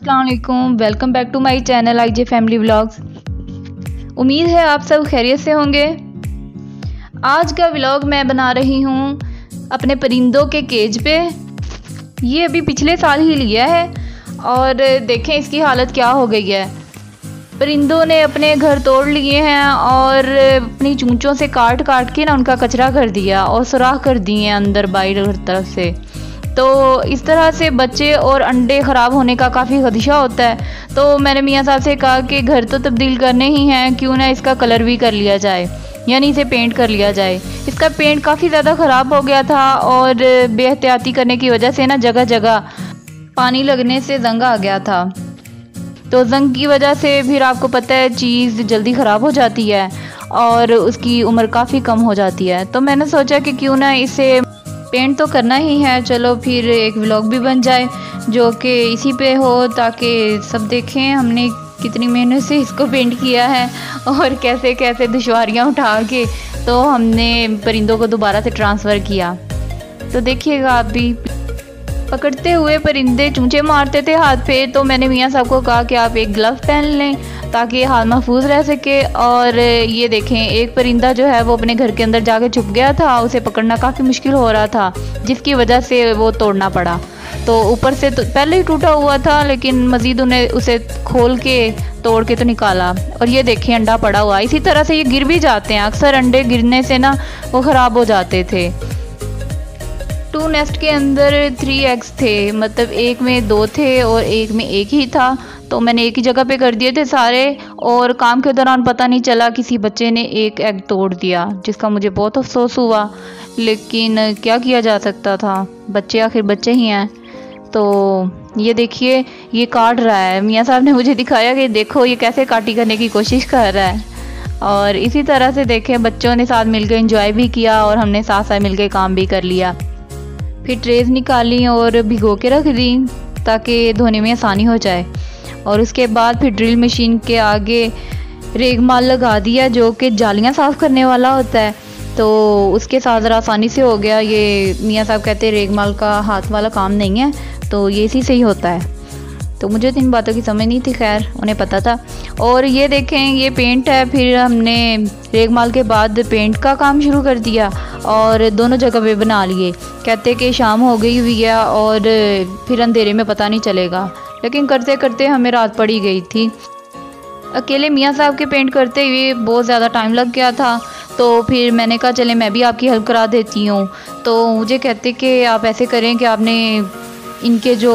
अस्सलाम वालेकुम, welcome back to my channel IJ family vlogs. उम्मीद है आप सब खैरियत से होंगे। आज का व्लॉग मैं बना रही हूँ अपने परिंदों के केज पे। ये अभी पिछले साल ही लिया है और देखें इसकी हालत क्या हो गई है। परिंदों ने अपने घर तोड़ लिए हैं और अपनी चूंचों से काट काट के ना उनका कचरा कर दिया और सुराख कर दिए हैं अंदर बाहर हर तरफ से। तो इस तरह से बच्चे और अंडे ख़राब होने का काफ़ी खदशा होता है। तो मैंने मियाँ साहब से कहा कि घर तो तब्दील करने ही हैं, क्यों ना इसका कलर भी कर लिया जाए, यानी इसे पेंट कर लिया जाए। इसका पेंट काफ़ी ज़्यादा ख़राब हो गया था और बेहतियाती करने की वजह से ना जगह जगह पानी लगने से जंग आ गया था। तो जंग की वजह से फिर आपको पता है चीज़ जल्दी ख़राब हो जाती है और उसकी उम्र काफ़ी कम हो जाती है। तो मैंने सोचा कि क्यों ना इसे पेंट तो करना ही है, चलो फिर एक व्लॉग भी बन जाए जो कि इसी पे हो, ताकि सब देखें हमने कितनी मेहनत से इसको पेंट किया है और कैसे कैसे दुश्वारियाँ उठा के तो हमने परिंदों को दोबारा से ट्रांसफ़र किया। तो देखिएगा आप भी। पकड़ते हुए परिंदे चूंचे मारते थे हाथ पे, तो मैंने मियाँ साहब को कहा कि आप एक ग्लव पहन लें ताकि हाथ महफूज रह सके। और ये देखें एक परिंदा जो है वो अपने घर के अंदर जाके छुप गया था, उसे पकड़ना काफ़ी मुश्किल हो रहा था जिसकी वजह से वो तोड़ना पड़ा। तो ऊपर से तो पहले ही टूटा हुआ था, लेकिन मज़ीद उन्हें उसे खोल के तोड़ के तो निकाला। और ये देखें अंडा पड़ा हुआ। इसी तरह से ये गिर भी जाते हैं, अक्सर अंडे गिरने से ना वो ख़राब हो जाते थे। 2 नेस्ट के अंदर 3 एग्स थे, मतलब एक में 2 थे और एक में 1 ही था। तो मैंने एक ही जगह पे कर दिए थे सारे, और काम के दौरान पता नहीं चला किसी बच्चे ने 1 एग तोड़ दिया, जिसका मुझे बहुत अफसोस हुआ। लेकिन क्या किया जा सकता था, बच्चे आखिर बच्चे ही हैं। तो ये देखिए ये काट रहा है। मियाँ साहब ने मुझे दिखाया कि देखो ये कैसे काटी करने की कोशिश कर रहा है। और इसी तरह से देखें बच्चों ने साथ मिलकर एंजॉय भी किया और हमने साथ साथ मिलकर काम भी कर लिया। फिर ट्रेज निकाली और भिगो के रख दी ताकि धोने में आसानी हो जाए। और उसके बाद फिर ड्रिल मशीन के आगे रेगमाल लगा दिया जो कि जालियाँ साफ़ करने वाला होता है। तो उसके साथ ज़रा आसानी से हो गया। ये मियाँ साहब कहते हैं रेगमाल का हाथ वाला काम नहीं है, तो ये इसी से ही होता है। तो मुझे तो इन बातों की समझ नहीं थी, खैर उन्हें पता था। और ये देखें ये पेंट है। फिर हमने रेगमाल के बाद पेंट का काम शुरू कर दिया और दोनों जगह पे बना लिए। कहते कि शाम हो गई हुई है और फिर अंधेरे में पता नहीं चलेगा, लेकिन करते करते हमें रात पड़ी गई थी। अकेले मियाँ साहब के पेंट करते हुए बहुत ज़्यादा टाइम लग गया था। तो फिर मैंने कहा चले मैं भी आपकी हेल्प करा देती हूँ। तो मुझे कहते कि आप ऐसे करें कि आपने इनके जो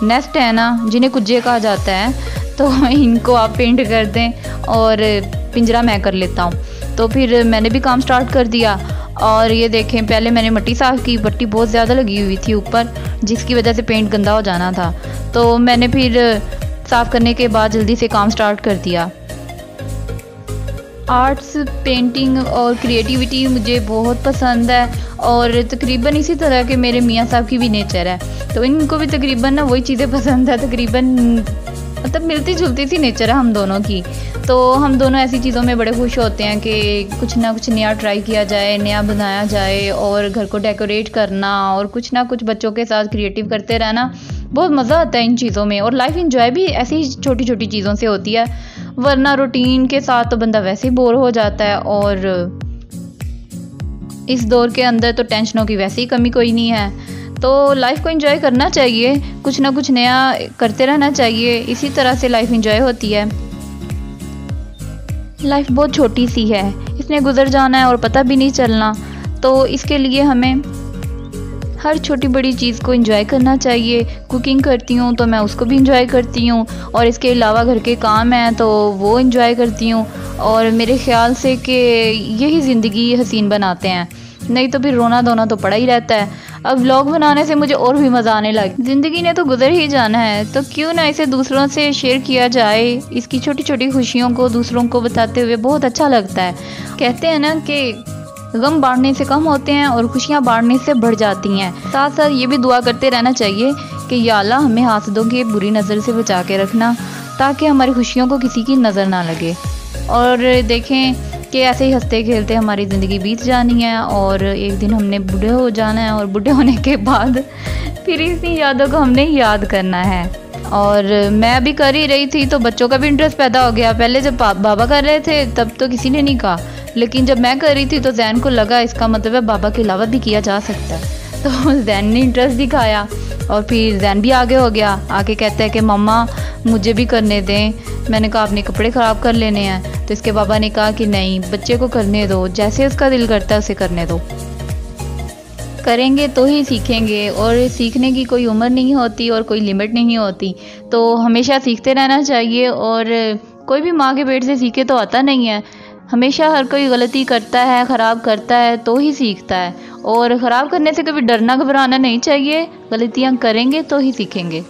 नेस्ट है ना, जिन्हें कुज्जे कहा जाता है, तो इनको आप पेंट कर दें और पिंजरा मैं कर लेता हूँ। तो फिर मैंने भी काम स्टार्ट कर दिया। और ये देखें पहले मैंने मिट्टी साफ़ की, मिट्टी बहुत ज़्यादा लगी हुई थी ऊपर, जिसकी वजह से पेंट गंदा हो जाना था। तो मैंने फिर साफ़ करने के बाद जल्दी से काम स्टार्ट कर दिया। आर्ट्स, पेंटिंग और क्रिएटिविटी मुझे बहुत पसंद है और तकरीबन इसी तरह के मेरे मियाँ साहब की भी नेचर है। तो इनको भी तकरीबन ना वही चीज़ें पसंद है, तकरीबन मतलब मिलती जुलती सी नेचर है हम दोनों की। तो हम दोनों ऐसी चीज़ों में बड़े खुश होते हैं कि कुछ ना कुछ नया ट्राई किया जाए, नया बनाया जाए और घर को डेकोरेट करना और कुछ ना कुछ बच्चों के साथ क्रिएटिव करते रहना, बहुत मज़ा आता है इन चीज़ों में। और लाइफ इंजॉय भी ऐसी छोटी छोटी चीज़ों से होती है, वरना रूटीन के साथ तो बंदा वैसे ही बोर हो जाता है। और इस दौर के अंदर तो टेंशनों की वैसे ही कमी कोई नहीं है। तो लाइफ को एंजॉय करना चाहिए, कुछ ना कुछ नया करते रहना चाहिए, इसी तरह से लाइफ एंजॉय होती है। लाइफ बहुत छोटी सी है, इसने गुजर जाना है और पता भी नहीं चलना। तो इसके लिए हमें हर छोटी बड़ी चीज़ को एंजॉय करना चाहिए। कुकिंग करती हूँ तो मैं उसको भी एंजॉय करती हूँ, और इसके अलावा घर के काम हैं तो वो एंजॉय करती हूँ। और मेरे ख्याल से कि यही ज़िंदगी हसीन बनाते हैं, नहीं तो फिर रोना धोना तो पड़ा ही रहता है। अब व्लॉग बनाने से मुझे और भी मज़ा आने लगा। ज़िंदगी ने तो गुजर ही जाना है, तो क्यों ना इसे दूसरों से शेयर किया जाए। इसकी छोटी छोटी खुशियों को दूसरों को बताते हुए बहुत अच्छा लगता है। कहते हैं ना कि गम बांटने से कम होते हैं और खुशियाँ बांटने से बढ़ जाती हैं। साथ साथ ये भी दुआ करते रहना चाहिए कि या अल्लाह हमें हासदों की बुरी नज़र से बचा के रखना, ताकि हमारी खुशियों को किसी की नज़र ना लगे। और देखें कि ऐसे ही हंसते खेलते हमारी ज़िंदगी बीत जानी है और एक दिन हमने बूढ़े हो जाना है, और बूढ़े होने के बाद फिर इसी यादों को हमने याद करना है। और मैं अभी कर ही रही थी तो बच्चों का भी इंटरेस्ट पैदा हो गया। पहले जब बाबा कर रहे थे तब तो किसी ने नहीं कहा, लेकिन जब मैं कर रही थी तो जैन को लगा इसका मतलब है बाबा के अलावा भी किया जा सकता है। तो जैन ने इंटरेस्ट दिखाया और फिर जैन भी आगे हो गया, आके कहता है कि मम्मा मुझे भी करने दें। मैंने कहा अपने कपड़े ख़राब कर लेने हैं, तो इसके बाबा ने कहा कि नहीं, बच्चे को करने दो, जैसे उसका दिल करता है उसे करने दो। करेंगे तो ही सीखेंगे, और सीखने की कोई उम्र नहीं होती और कोई लिमिट नहीं होती, तो हमेशा सीखते रहना चाहिए। और कोई भी माँ के पेट से सीखे तो आता नहीं है, हमेशा हर कोई गलती करता है, ख़राब करता है तो ही सीखता है। और ख़राब करने से कभी डरना घबराना नहीं चाहिए, गलतियाँ करेंगे तो ही सीखेंगे।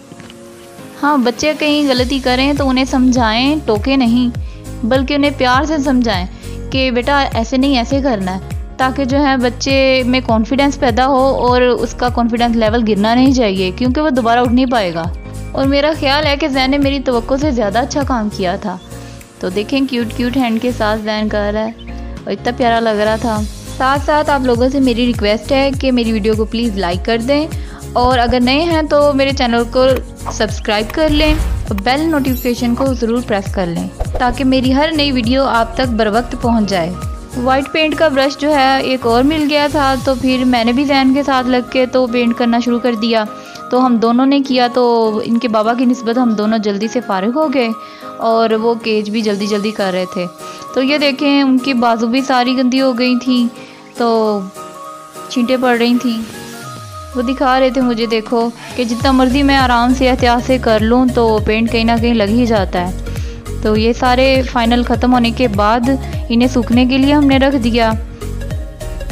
हाँ, बच्चे कहीं गलती करें तो उन्हें समझाएं, टोके नहीं, बल्कि उन्हें प्यार से समझाएं कि बेटा ऐसे नहीं ऐसे करना है, ताकि जो है बच्चे में कॉन्फिडेंस पैदा हो और उसका कॉन्फिडेंस लेवल गिरना नहीं चाहिए, क्योंकि वो दोबारा उठ नहीं पाएगा। और मेरा ख्याल है कि जैन ने मेरी तवक्को से ज़्यादा अच्छा काम किया था। तो देखें क्यूट क्यूट हैंड के साथ जैन कर रहा है और इतना प्यारा लग रहा था। साथ साथ आप लोगों से मेरी रिक्वेस्ट है कि मेरी वीडियो को प्लीज़ लाइक कर दें, और अगर नए हैं तो मेरे चैनल को सब्सक्राइब कर लें और बेल नोटिफिकेशन को ज़रूर प्रेस कर लें, ताकि मेरी हर नई वीडियो आप तक बर वक्त पहुँच जाए। वाइट पेंट का ब्रश जो है एक और मिल गया था, तो फिर मैंने भी जैन के साथ लग के तो पेंट करना शुरू कर दिया। तो हम दोनों ने किया, तो इनके बाबा की निस्बत हम दोनों जल्दी से फारिग हो गए और वो केज भी जल्दी जल्दी कर रहे थे। तो ये देखें उनकी बाजू भी सारी गंदी हो गई थी, तो छींटें पड़ रही थी। वो दिखा रहे थे मुझे, देखो कि जितना मर्ज़ी मैं आराम से एहतियात से कर लूँ तो पेंट कहीं ना कहीं लग ही जाता है। तो ये सारे फाइनल ख़त्म होने के बाद इन्हें सूखने के लिए हमने रख दिया।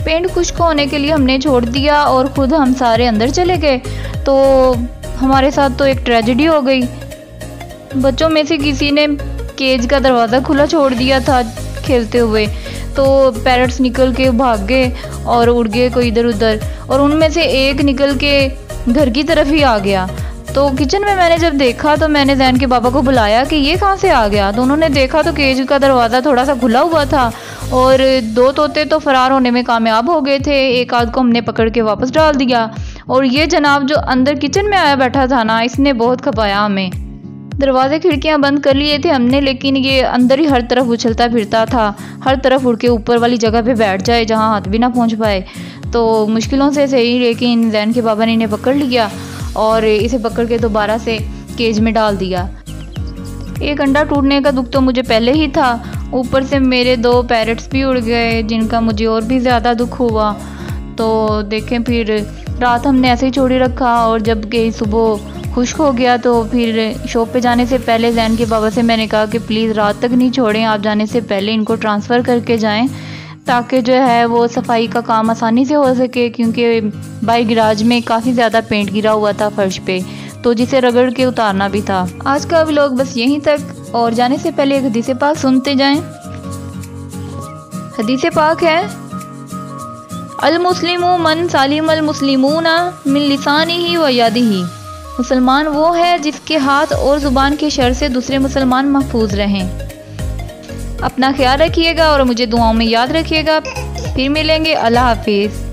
पेंट खुश्क होने के लिए हमने छोड़ दिया और ख़ुद हम सारे अंदर चले गए। तो हमारे साथ तो एक ट्रेजेडी हो गई। बच्चों में से किसी ने केज का दरवाज़ा खुला छोड़ दिया था खेलते हुए, तो पैरट्स निकल के भाग गए और उड़ गए कोई इधर उधर, और उनमें से एक निकल के घर की तरफ ही आ गया। तो किचन में मैंने जब देखा तो मैंने जैन के बाबा को बुलाया कि ये कहाँ से आ गया। तो उन्होंने देखा तो केज का दरवाज़ा थोड़ा सा खुला हुआ था और दो तोते तो फरार होने में कामयाब हो गए थे। एक आध को हमने पकड़ के वापस डाल दिया, और ये जनाब जो अंदर किचन में आया बैठा था ना, इसने बहुत खपाया हमें। दरवाजे खिड़कियां बंद कर लिए थे हमने, लेकिन ये अंदर ही हर तरफ उछलता फिरता था, हर तरफ उड़ के ऊपर वाली जगह पे बैठ जाए जहां हाथ भी ना पहुंच पाए। तो मुश्किलों से सही, लेकिन जैन के बाबा ने इन्हें पकड़ लिया और इसे पकड़ के दोबारा से केज में डाल दिया। एक अंडा टूटने का दुख तो मुझे पहले ही था, ऊपर से मेरे 2 पैरट्स भी उड़ गए जिनका मुझे और भी ज़्यादा दुख हुआ। तो देखें फिर रात हमने ऐसे ही छोड़ी रखा, और जब कि सुबह खुश्क हो गया तो फिर शॉप पे जाने से पहले जैन के बाबा से मैंने कहा कि प्लीज़ रात तक नहीं छोड़ें, आप जाने से पहले इनको ट्रांसफ़र करके जाएं, ताकि जो है वो सफाई का काम आसानी से हो सके, क्योंकि बाई गैराज में काफ़ी ज़्यादा पेंट गिरा हुआ था फर्श पे, तो जिसे रगड़ के उतारना भी था। आज का व्लॉग बस यहीं तक, और जाने से पहले एक हदीस पाक सुनते जाएं। हदीस पाक है, अल मुस्लिमु मन सालिम अल मुस्लिमूना मिन लिसानिही व यदिही। मुसलमान वो है जिसके हाथ और ज़ुबान के शर से दूसरे मुसलमान महफूज रहें। अपना ख्याल रखिएगा और मुझे दुआओं में याद रखिएगा। फिर मिलेंगे। अल्लाह हाफिज़।